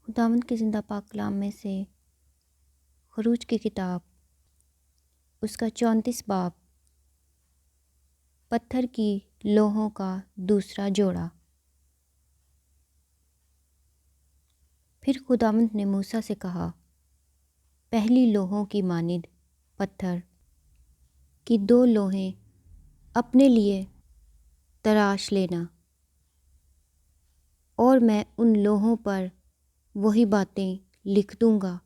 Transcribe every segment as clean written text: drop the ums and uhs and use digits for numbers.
خداوند کے زندہ پاک کلام میں سے خروج کی کتاب اس کا 34 باب، پتھر کی لوہوں کا دوسرا جوڑا۔ پھر خداوند نے موسیٰ سے کہا، پہلی لوہوں کی مانند پتھر کی 2 لوہیں اپنے لیے تراش لینا، اور میں ان لوہوں پر وہی باتیں لکھ دوں گا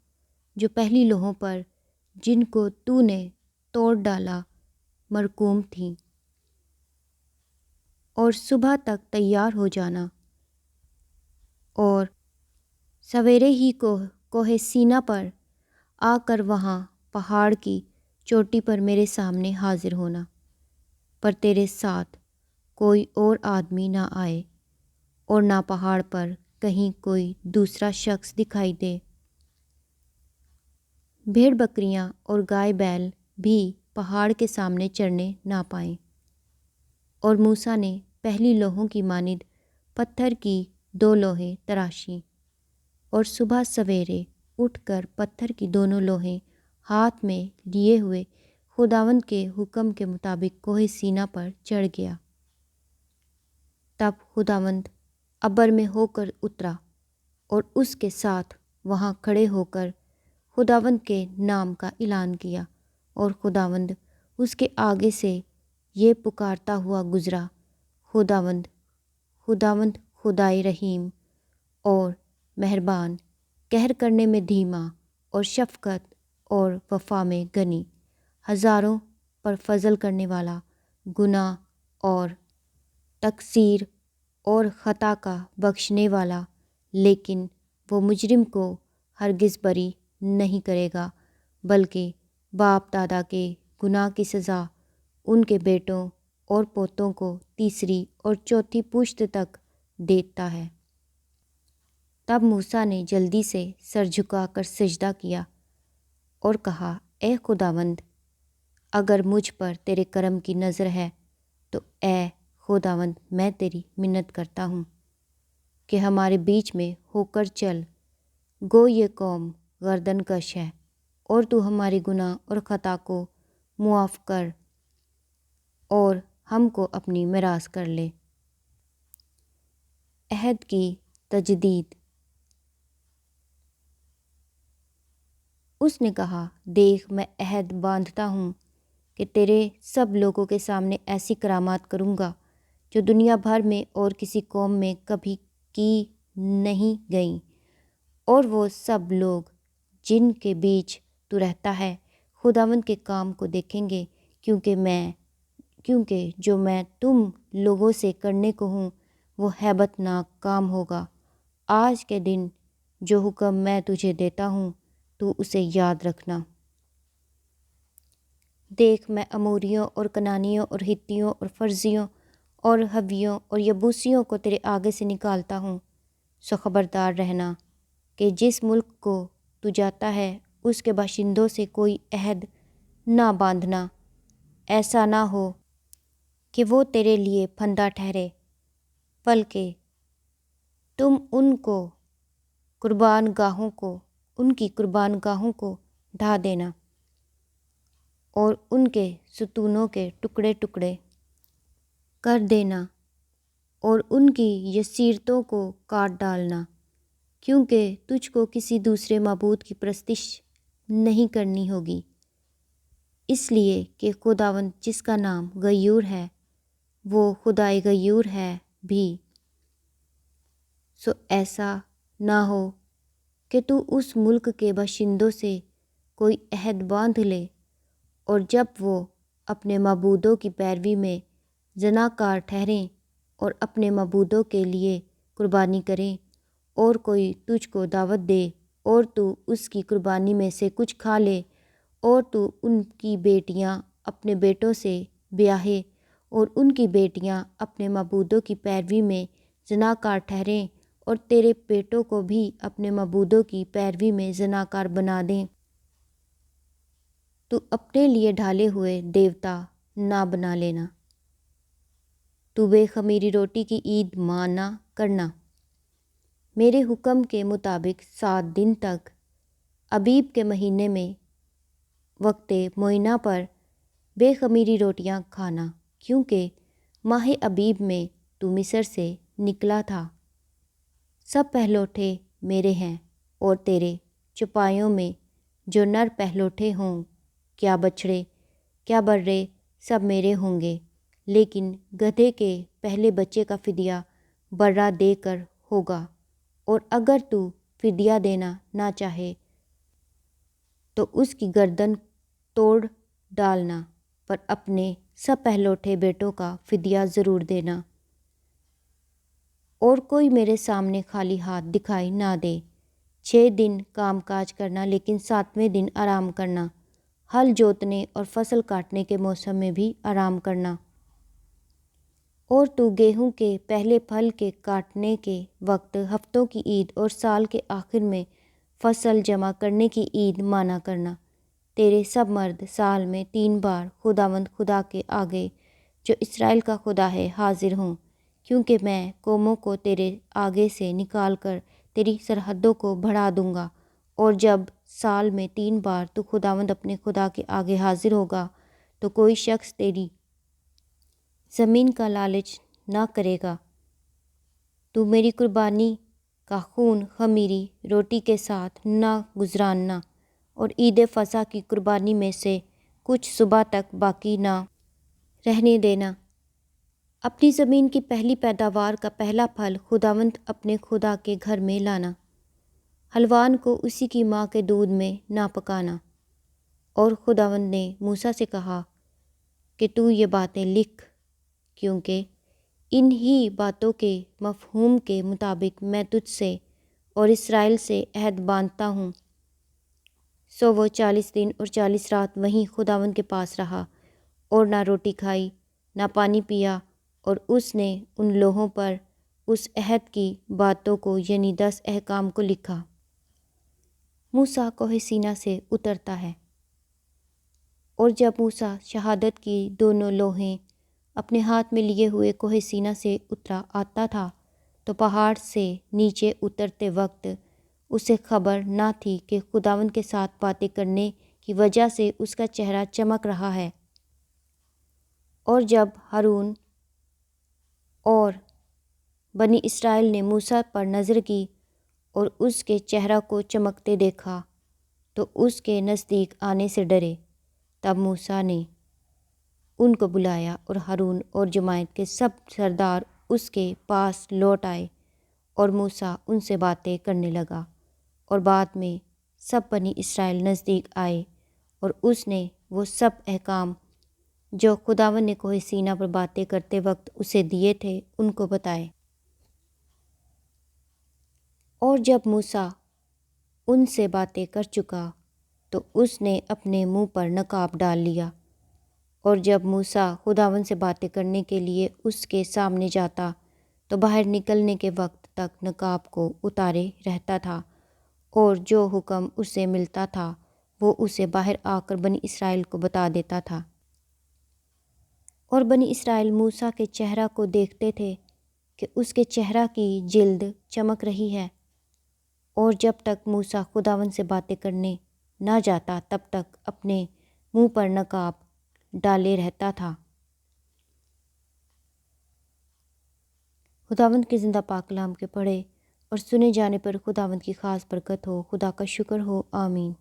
جو پہلی لوہوں پر جن کو تو نے توڑ ڈالا مرقوم تھیں، اور صبح تک تیار ہو جانا، اور سویرے ہی کو کوہ سینا پر آ کر وہاں پہاڑ کی چوٹی پر میرے سامنے حاضر ہونا، پر تیرے ساتھ کوئی اور آدمی نہ آئے، اور نہ پہاڑ پر کہیں کوئی دوسرا شخص دکھائی دے۔ بھیڑ بکریاں اور گائے بیل بھی پہاڑ کے سامنے چرنے نہ پائیں۔ اور موسیٰ نے پہلی لوہوں کی مانند پتھر کی 2 لوہیں تراشیں، اور صبح سویرے اٹھ کر پتھر کی دونوں لوہیں ہاتھ میں لیے ہوئے خداوند کے حکم کے مطابق کوہ سینا پر چڑھ گیا۔ تب خداوند ابر میں ہو کر اترا، اور اس کے ساتھ وہاں کھڑے ہو کر خداوند کے نام کا اعلان کیا، اور خداوند اس کے آگے سے یہ پکارتا ہوا گزرا، خداوند، خداوند خدائے رحیم اور مہربان، قہر کرنے میں دھیما اور شفقت اور وفا میں غنی، ہزاروں پر فضل کرنے والا، گناہ اور تقصیر اور خطا کا بخشنے والا، لیکن وہ مجرم کو ہرگز بری نہیں کرے گا، بلکہ باپ دادا کے گناہ کی سزا ان کے بیٹوں اور پوتوں کو 3 اور 4 پشت تک دیتا ہے۔ تب موسیٰ نے جلدی سے سر جھکا کر سجدہ کیا اور کہا، اے خداوند، اگر مجھ پر تیرے کرم کی نظر ہے تو اے خداوند، میں تیری منت کرتا ہوں کہ ہمارے بیچ میں ہو کر چل، گو یہ قوم گردن کش ہے، اور تو ہمارے گناہ اور خطا کو معاف کر اور ہم کو اپنی میراث کر لے۔ عہد کی تجدید۔ اس نے کہا، دیکھ، میں عہد باندھتا ہوں کہ تیرے سب لوگوں کے سامنے ایسی کرامات کروں گا جو دنیا بھر میں اور کسی قوم میں کبھی کی نہیں گئیں، اور وہ سب لوگ جن کے بیچ تو رہتا ہے خداوند کے کام کو دیکھیں گے، کیونکہ جو میں تم لوگوں سے کرنے کو ہوں وہ ہیبت ناک کام ہوگا۔ آج کے دن جو حکم میں تجھے دیتا ہوں تو اسے یاد رکھنا۔ دیکھ، میں اموریوں اور کنانیوں اور ہتیوں اور فرزیوں اور حویوں اور یبوسیوں کو تیرے آگے سے نکالتا ہوں، سو خبردار رہنا کہ جس ملک کو تو جاتا ہے اس کے باشندوں سے کوئی عہد نہ باندھنا، ایسا نہ ہو کہ وہ تیرے لیے پھندا ٹھہرے، بلکہ تم ان کی قربان گاہوں کو ڈھا دینا، اور ان کے ستونوں کے ٹکڑے ٹکڑے کر دینا، اور ان کی یسیرتوں کو کاٹ ڈالنا، کیونکہ تجھ کو کسی دوسرے معبود کی پرستش نہیں کرنی ہوگی، اس لیے کہ خداوند جس کا نام غیور ہے وہ خدائے غیور ہے بھی۔ سو ایسا نہ ہو کہ تو اس ملک کے باشندوں سے کوئی عہد باندھ لے، اور جب وہ اپنے معبودوں کی پیروی میں زناکار ٹھہریں اور اپنے معبودوں کے لیے قربانی کریں، اور کوئی تجھ کو دعوت دے اور تو اس کی قربانی میں سے کچھ کھا لے، اور تو ان کی بیٹیاں اپنے بیٹوں سے بیاہے، اور ان کی بیٹیاں اپنے معبودوں کی پیروی میں زناکار ٹھہریں، اور تیرے بیٹوں کو بھی اپنے معبودوں کی پیروی میں زناکار بنا دیں، تو اپنے لیے ڈھالے ہوئے دیوتا نہ بنا لینا۔ تو بے خمیری روٹی کی عید مانا کرنا۔ میرے حکم کے مطابق 7 دن تک ابیب کے مہینے میں وقت معینہ پر بے خمیری روٹیاں کھانا، کیونکہ ماہ ابیب میں تو مصر سے نکلا تھا۔ سب پہلوٹھے میرے ہیں، اور تیرے چوپایوں میں جو نر پہلوٹھے ہوں، کیا بچھڑے کیا برے، سب میرے ہوں گے، لیکن گدھے کے پہلے بچے کا فدیہ برا دے کر ہوگا، اور اگر تو فدیہ دینا نہ چاہے تو اس کی گردن توڑ ڈالنا، پر اپنے سب پہلوٹھے بیٹوں کا فدیہ ضرور دینا۔ اور کوئی میرے سامنے خالی ہاتھ دکھائی نہ دے۔ 6 دن کام کاج کرنا، لیکن 7ویں دن آرام کرنا، ہل جوتنے اور فصل کاٹنے کے موسم میں بھی آرام کرنا۔ اور تو گیہوں کے پہلے پھل کے کاٹنے کے وقت، ہفتوں کی عید اور سال کے آخر میں فصل جمع کرنے کی عید مانا کرنا۔ تیرے سب مرد سال میں 3 بار خداوند خدا کے آگے جو اسرائیل کا خدا ہے حاضر ہوں، کیونکہ میں قوموں کو تیرے آگے سے نکال کر تیری سرحدوں کو بڑھا دوں گا۔ اور جب سال میں 3 بار تو خداوند اپنے خدا کے آگے حاضر ہوگا، تو کوئی شخص تیری زمین کا لالچ نہ کرے گا۔ تو میری قربانی کا خون خمیری روٹی کے ساتھ نہ گزراننا، اور عید فصح کی قربانی میں سے کچھ صبح تک باقی نہ رہنے دینا۔ اپنی زمین کی پہلی پیداوار کا پہلا پھل خداوند اپنے خدا کے گھر میں لانا۔ حلوان کو اسی کی ماں کے دودھ میں نہ پکانا۔ اور خداوند نے موسیٰ سے کہا کہ تو یہ باتیں لکھ، کیونکہ ان ہی باتوں کے مفہوم کے مطابق میں تجھ سے اور اسرائیل سے عہد باندھتا ہوں۔ سو وہ 40 دن اور 40 رات وہیں خداوند کے پاس رہا، اور نہ روٹی کھائی نہ پانی پیا، اور اس نے ان لوحوں پر اس عہد کی باتوں کو، یعنی 10 احکام کو لکھا۔ موسیٰ کوہ سینا سے اترتا ہے۔ اور جب موسیٰ شہادت کی دونوں لوحیں اپنے ہاتھ میں لیے ہوئے کوہ سینا سے اترا آتا تھا، تو پہاڑ سے نیچے اترتے وقت اسے خبر نہ تھی کہ خداوند کے ساتھ باتیں کرنے کی وجہ سے اس کا چہرہ چمک رہا ہے۔ اور جب ہارون اور بنی اسرائیل نے موسیٰ پر نظر کی اور اس کے چہرہ کو چمکتے دیکھا، تو اس کے نزدیک آنے سے ڈرے۔ تب موسیٰ نے ان کو بلایا، اور ہارون اور جماعت کے سب سردار اس کے پاس لوٹ آئے، اور موسیٰ ان سے باتیں کرنے لگا۔ اور بعد میں سب بنی اسرائیل نزدیک آئے، اور اس نے وہ سب احکام جو خداوند نے کوہ سینا پر باتیں کرتے وقت اسے دیے تھے ان کو بتائے۔ اور جب موسیٰ ان سے باتیں کر چکا، تو اس نے اپنے منہ پر نقاب ڈال لیا۔ اور جب موسیٰ خداوند سے باتیں کرنے کے لیے اس کے سامنے جاتا، تو باہر نکلنے کے وقت تک نقاب کو اتارے رہتا تھا، اور جو حکم اسے ملتا تھا وہ اسے باہر آ کر بنی اسرائیل کو بتا دیتا تھا۔ اور بنی اسرائیل موسیٰ کے چہرہ کو دیکھتے تھے کہ اس کے چہرہ کی جلد چمک رہی ہے، اور جب تک موسیٰ خداوند سے باتیں کرنے نہ جاتا تب تک اپنے منہ پر نقاب ڈالے رہتا تھا۔ خداوند کے زندہ پاک کلام کے پڑھے اور سنے جانے پر خداوند کی خاص برکت ہو۔ خدا کا شکر ہو، آمین۔